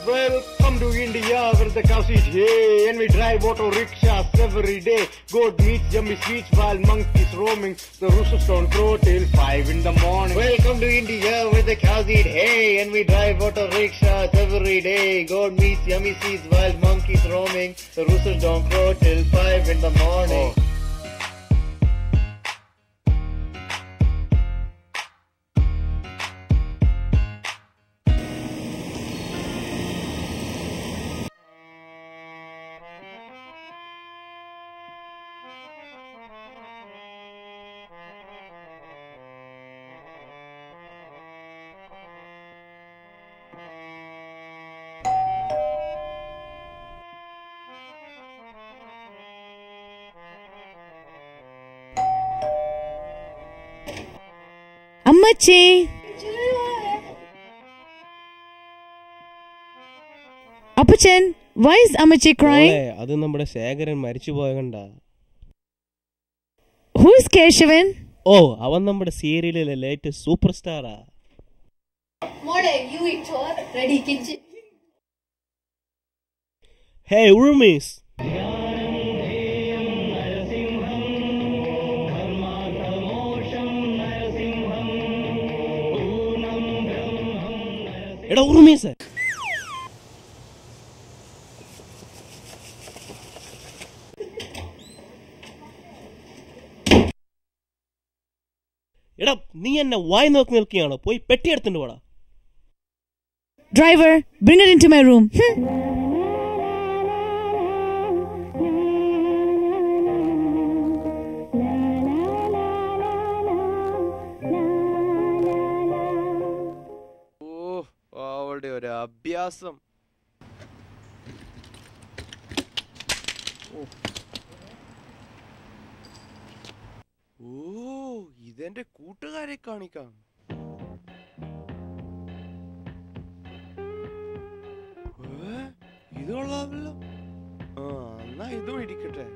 Welcome to India where the cows eat hay and we drive auto rickshaws every day. Goat meets yummy sweets while monkeys roaming. The roosters don't crow till 5 in the morning. Welcome to India where the cows eat hay and we drive auto rickshaws every day. Goat meets yummy sweets while monkeys roaming. The roosters don't crow till 5 in the morning. Oh. അമ്മച്ചി അപ്പച്ചൻ why is അമ്മച്ചി crying? അത് നമ്മുടെ ശേഖരൻ മരിച്ചു പോയകണ്ട. Who is Keshavan? ഓ അവൻ നമ്മുടെ സീരിയലിലെ latest super സ്റ്റാറാ. മോളെ you eat for ready kitchen. Hey Urmis. എടാ ഉറുമീസ് എടാ നീ എന്നെ വായി നോക്കി നിൽക്കുകയാണോ? പോയി പെട്ടി എടുത്തിട്ട് പോടാ. Driver, bring it into my room. അവളുടെ ഒരു അഭ്യാസം. ഓ ഇതെന്റെ കൂട്ടുകാരെ കാണിക്കാം. ഇത് കൊള്ളാമല്ലോ. എന്നാ ഇതും ഇരിക്കട്ടെ.